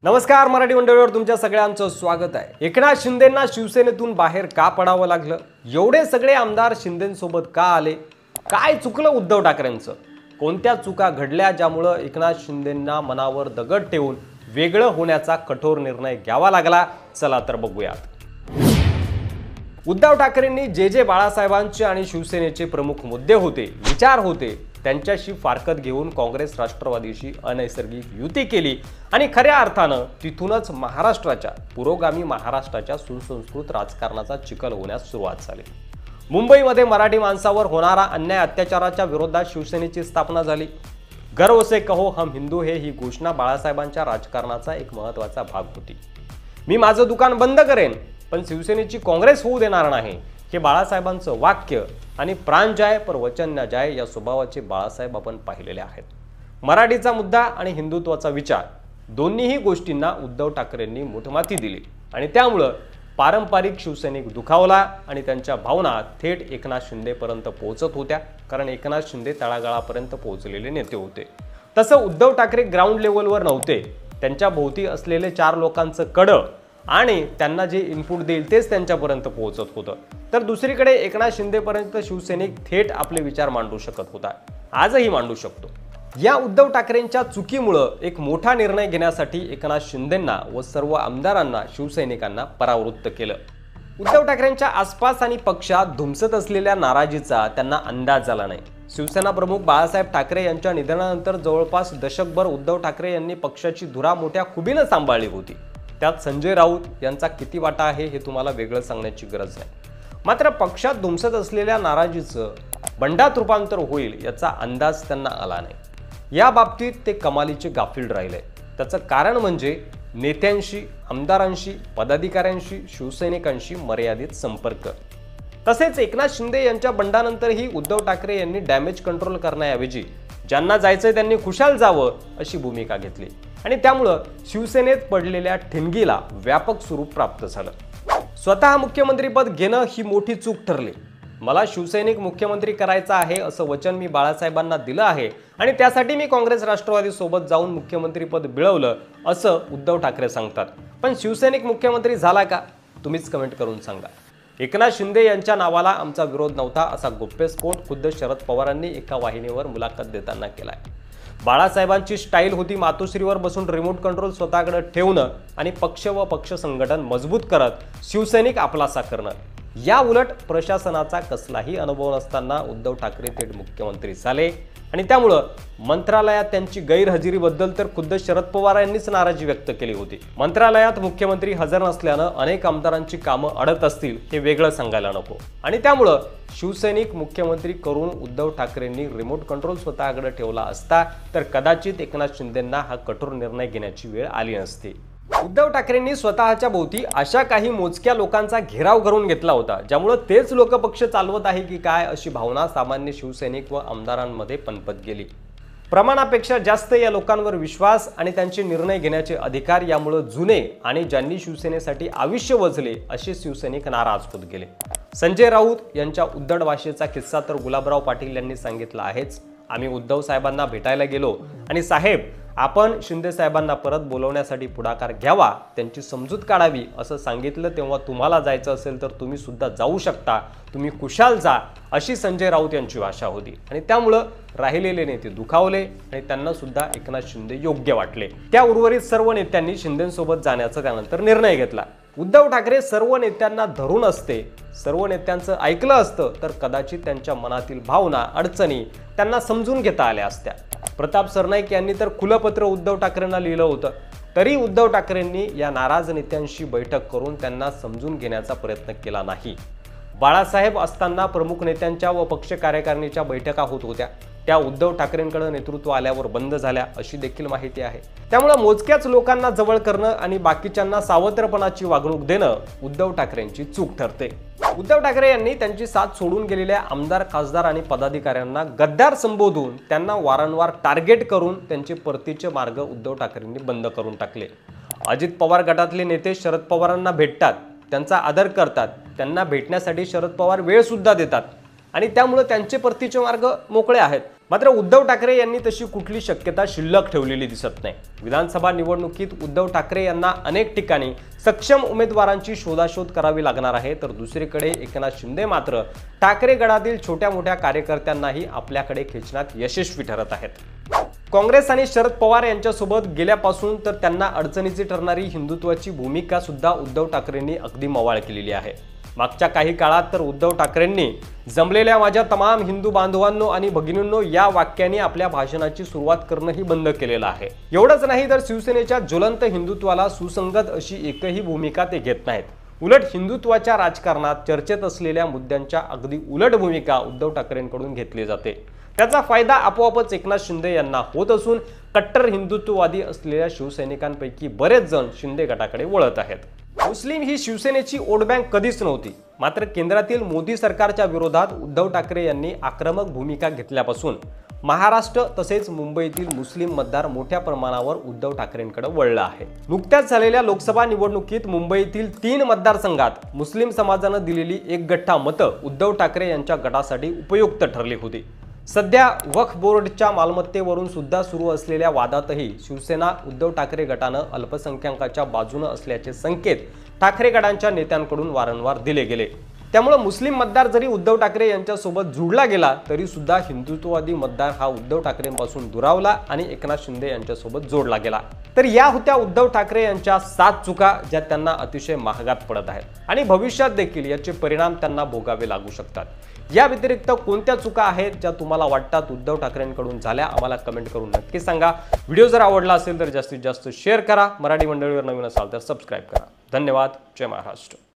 नमस्कार, मराठी मंडळीवर तुमच्या सगळ्यांचं स्वागत आहे। एकनाथ शिंदेंना शिवसेनेतून बाहेर का पडावं लागलं? एवढे सगळे आमदार शिंदेंसोबत का आले? काय चुकलं उद्धव ठाकरेंचं? कोणत्या चुका घडल्या ज्यामुळे एकनाथ शिंदेंना मनावर दगड ठेवून वेगळं होण्याचा कठोर निर्णय घ्यावा लागला? चला तर बघूया। उद्धव ठाकरेंनी जे बाळासाहेबांचे आणि शिवसेनेचे प्रमुख मुद्दे होते, विचार होते, त्यांच्याशी फारकत घेऊन काँग्रेस राष्ट्रवादीशी अनैसर्गिक युती केली आणि खऱ्या अर्थानं तिथूनच महाराष्ट्राच्या पुरोगामी महाराष्ट्राच्या सुसंस्कृत राजकारणाचा चिखल होण्यास सुरुवात झाली। मुंबईमध्ये मराठी माणसावर होणारा अन्याय अत्याचाराच्या विरोधात शिवसेनेची स्थापना झाली। गर्व से कहो हम हिंदू हे ही घोषणा बाळासाहेबांच्या राजकारणाचा एक महत्त्वाचा भाग होती। मी माझं दुकान बंद करेन पण शिवसेनेची काँग्रेस होऊ देणार नाही, हे बाळासाहेबांचं वाक्य आणि प्राण जाय पर वचन न जाय या स्वभावाचे बाळासाहेब आपण पाहिलेले आहेत। मराठीचा मुद्दा आणि हिंदुत्वाचा विचार दोन्हीही गोष्टींना उद्धव ठाकरेंनी मुठमाती दिली आणि त्यामुळे पारंपरिक शिवसैनिक दुखावला आणि त्यांच्या भावना थेट एकनाथ शिंदेपर्यंत पोहोचत होत्या, कारण एकनाथ शिंदे तळागाळापर्यंत पोहोचलेले नेते होते। तसं उद्धव ठाकरे ग्राउंड लेवलवर नव्हते। त्यांच्या भोवती असलेले 4 लोकांचं कड आणि त्यांना जे इनपुट देईल तेच त्यांच्यापर्यंत पोहोचत होतं। तर दुसरीकडे एकनाथ शिंदेपर्यंत शिवसैनिक थेट आपले विचार मांडू शकत होता, आजही मांडू शकतो। या उद्धव ठाकरेंच्या चुकीमुळे एक मोठा निर्णय घेण्यासाठी एकनाथ शिंदेंना व सर्व आमदारांना शिवसैनिकांना परावृत्त केलं। उद्धव ठाकरेंच्या आसपास आणि पक्षात धुमसत असलेल्या नाराजीचा त्यांना अंदाज आला नाही। शिवसेना प्रमुख बाळासाहेब ठाकरे यांच्या निधनानंतर जवळपास दशकभर उद्धव ठाकरे यांनी पक्षाची धुरा मोठ्या खुबीने सांभाळली होती। त्यात संजय राऊत यांचा किती वाटा आहे हे तुम्हाला वेगळं सांगण्याची गरज नाही। मात्र पक्षात धुमसत असलेल्या नाराजीचं बंडात रूपांतर होईल याचा अंदाज त्यांना आला नाही। या बाबतीत ते कमालीचे गाफील राहिले। त्याचं कारण म्हणजे नेत्यांशी, आमदारांशी, पदाधिकाऱ्यांशी, शिवसैनिकांशी मर्यादित संपर्क। तसेच एकनाथ शिंदे यांच्या बंडानंतरही उद्धव ठाकरे यांनी डॅमेज कंट्रोल करण्याऐवजी ज्यांना जायचंय त्यांनी खुशाल जावं अशी भूमिका घेतली आणि त्यामुळे शिवसेनेत पडलेल्या ठिणगीला व्यापक स्वरूप प्राप्त झालं। स्वतः मुख्यमंत्रीपद घेणं ही मोठी चूक ठरली। मला शिवसैनिक मुख्यमंत्री करायचा आहे असं वचन मी बाळासाहेबांना दिलं आहे आणि त्यासाठी मी काँग्रेस राष्ट्रवादी सोबत जाऊन मुख्यमंत्रीपद मिळवलं असं उद्धव ठाकरे सांगतात। पण शिवसैनिक मुख्यमंत्री झाला का? तुम्हीच कमेंट करून सांगा। एकनाथ शिंदे यांच्या नावाला आमचा विरोध नव्हता असा गौप्यस्फोट खुद्द शरद पवारांनी एका वाहिनीवर मुलाखत देताना केलाय। बाळासाहेबांची स्टाईल होती मातोश्रीवर बसून रिमोट कंट्रोल स्वतःकडे ठेवणं आणि पक्ष व पक्ष संघटन मजबूत करत शिवसैनिक आपलासा करणं। या उलट प्रशासनाचा कसलाही अनुभव नसताना उद्धव ठाकरे थेट मुख्यमंत्री झाले आणि त्यामुळे मंत्रालयात त्यांची गैरहजेरीबद्दल तर खुद्द शरद पवार यांनीच नाराजी व्यक्त केली होती। मंत्रालयात मुख्यमंत्री हजर नसल्यानं अनेक आमदारांची कामं अडत असतील हे वेगळं सांगायला नको आणि त्यामुळे शिवसैनिक मुख्यमंत्री करून उद्धव ठाकरेंनी रिमोट कंट्रोल स्वतःकडे ठेवला असता तर कदाचित एकनाथ शिंदेंना हा कठोर निर्णय घेण्याची वेळ आली नसती। उद्धव ठाकरेंनी स्वतःच्या भोवती अशा काही मोजक्या लोकांचा घेराव करून घेतला होता ज्यामुळे तेच लोक पक्ष चालवत आहे की काय अशी भावना सामान्य शिवसैनिक व आमदारांमध्ये पनपत गेली। प्रमाणापेक्षा जास्त या लोकांवर विश्वास आणि त्यांचे निर्णय घेण्याचे अधिकार यामुळे जुने आणि ज्यांनी शिवसेनेसाठी आयुष्य वजले असे शिवसैनिक नाराज होत गेले। संजय राऊत यांच्या उद्धट भाषेचा किस्सा तर गुलाबराव पाटील यांनी सांगितला आहेच। आम्ही उद्धव साहेबांना भेटायला गेलो आणि साहेब आपण शिंदे साहेबांना परत बोलवण्यासाठी पुढाकार घ्यावा, त्यांची समजूत काढावी असं सांगितलं तेव्हा तुम्हाला जायचं असेल तर तुम्ही सुद्धा जाऊ शकता, तुम्ही कुशाल जा अशी संजय राऊत यांची भाषा होती आणि त्यामुळे राहिलेले नेते दुखावले आणि त्यांना सुद्धा एकनाथ शिंदे योग्य वाटले। त्या उर्वरित सर्व नेत्यांनी शिंदेंसोबत जाण्याचा त्यानंतर निर्णय घेतला। उद्धव ठाकरे सर्व नेत्यांना धरून असते, सर्व नेत्यांचं ऐकलं असतं तर कदाचित त्यांच्या मनातील भावना, अडचणी त्यांना समजून घेता आल्या असत्या। प्रताप सरनाईक यांनी तर खुलं पत्र उद्धव ठाकरेंना लिहिलं होतं, तरी उद्धव ठाकरेंनी या नाराज नेत्यांशी बैठक करून त्यांना समजून घेण्याचा प्रयत्न केला नाही। बाळासाहेब असताना प्रमुख नेत्यांच्या व पक्ष कार्यकारिणीच्या बैठका होत होत्या, त्या उद्धव ठाकरेंकडे नेतृत्व आल्यावर बंद झाल्या अशी देखील माहिती आहे। त्यामुळे मोजक्याच लोकांना जवळ करणं आणि बाकीच्यांना सावत्रपणाची वागणूक देणं उद्धव ठाकरेंची चूक ठरते। उद्धव ठाकरे यांनी त्यांची साथ सोडून गेलेल्या आमदार, खासदार आणि पदाधिकाऱ्यांना गद्दार संबोधून त्यांना वारंवार टार्गेट करून त्यांचे परतीचे मार्ग उद्धव ठाकरेंनी बंद करून टाकले। अजित पवार गटातले नेते शरद पवारांना भेटतात, त्यांचा आदर करतात, त्यांना भेटण्यासाठी शरद पवार वेळ सुद्धा देतात आणि त्यामुळे त्यांचे परतीचे मार्ग मोकळे आहेत। मात्र उद्धव ठाकरे यांनी तशी कुठली शक्यता शिल्लक ठेवलेली दिसत नाही। विधानसभा निवडणुकीत उद्धव ठाकरे यांना अनेक ठिकाणी सक्षम उमेदवारांची शोधाशोध करावी लागणार आहे, तर दुसरीकडे एकनाथ शिंदे मात्र ठाकरे गटातील छोट्या मोठ्या कार्यकर्त्यांनाही आपल्याकडे खेचण्यात यशस्वी ठरत आहेत। काँग्रेस आणि शरद पवार यांच्यासोबत गेल्यापासून तर त्यांना अडचणीची ठरणारी हिंदुत्वाची भूमिका सुद्धा उद्धव ठाकरेंनी अगदी मवाळ केलेली आहे। मागच्या काही काळात तर उद्धव ठाकरेंनी जमलेल्या माझ्या तमाम हिंदू बांधवांनो आणि भगिनींनो या वाक्याने आपल्या भाषणाची सुरुवात करणंही बंद केलेलं आहे। एवढंच नाही तर शिवसेनेच्या ज्वलंत हिंदुत्वाला सुसंगत अशी एकही भूमिका ते घेत नाहीत। उलट हिंदुत्वाच्या राजकारणात चर्चेत असलेल्या मुद्द्यांच्या अगदी उलट भूमिका उद्धव ठाकरेंकडून घेतली जाते। त्याचा फायदा आपोआपच एकनाथ शिंदे यांना होत असून कट्टर हिंदुत्ववादी असलेल्या शिवसैनिकांपैकी बरेच जण शिंदे गटाकडे वळत आहेत। मुस्लिम ही शिवसेनेची वोट बँक कधीच नव्हती, मात्र केंद्रातील मोदी सरकारच्या विरोधात उद्धव ठाकरे यांनी आक्रमक भूमिका घेतल्यापासून महाराष्ट्र तसेच मुंबईतील मुस्लिम मतदार मोठ्या प्रमाणावर उद्धव ठाकरेंकडे वळला आहे। नुकत्याच झालेल्या लोकसभा निवडणुकीत मुंबईतील 3 मतदारसंघात मुस्लिम समाजाने दिलेली एक गठ्ठा मतं उद्धव ठाकरे यांच्या गटासाठी उपयुक्त ठरली होती। सध्या वक्फ बोर्डच्या मालमत्तेवरून सुद्धा सुरू असलेल्या वादातही शिवसेना उद्धव ठाकरे गटानं अल्पसंख्याकांच्या बाजूने असल्याचे संकेत ठाकरे गटांच्या नेत्यांकडून वारंवार दिले गेले। त्यामुळे मुस्लिम मतदार जरी उद्धव ठाकरे यांच्यासोबत जुळला गेला तरी सुद्धा हिंदुत्ववादी मतदार हा उद्धव ठाकरेंपासून दुरावला आणि एकनाथ शिंदे यांच्यासोबत जोडला गेला। तर या होत्या उद्धव ठाकरे यांच्या 7 चुका ज्या त्यांना अतिशय महागात पडत आहेत आणि भविष्यात देखील याचे परिणाम त्यांना भोगावे लागू शकतात। या व्यतिरिक्त कोणत्या चुका आहेत ज्या तुम्हाला वाटतात उद्धव ठाकरेंकडून झाल्या, आम्हाला कमेंट करून नक्की सांगा। व्हिडिओ जर आवडला असेल तर जास्तीत जास्त शेअर करा। मराठी मंडळीवर नवीन असाल तर सबस्क्राइब करा। धन्यवाद। जय महाराष्ट्र।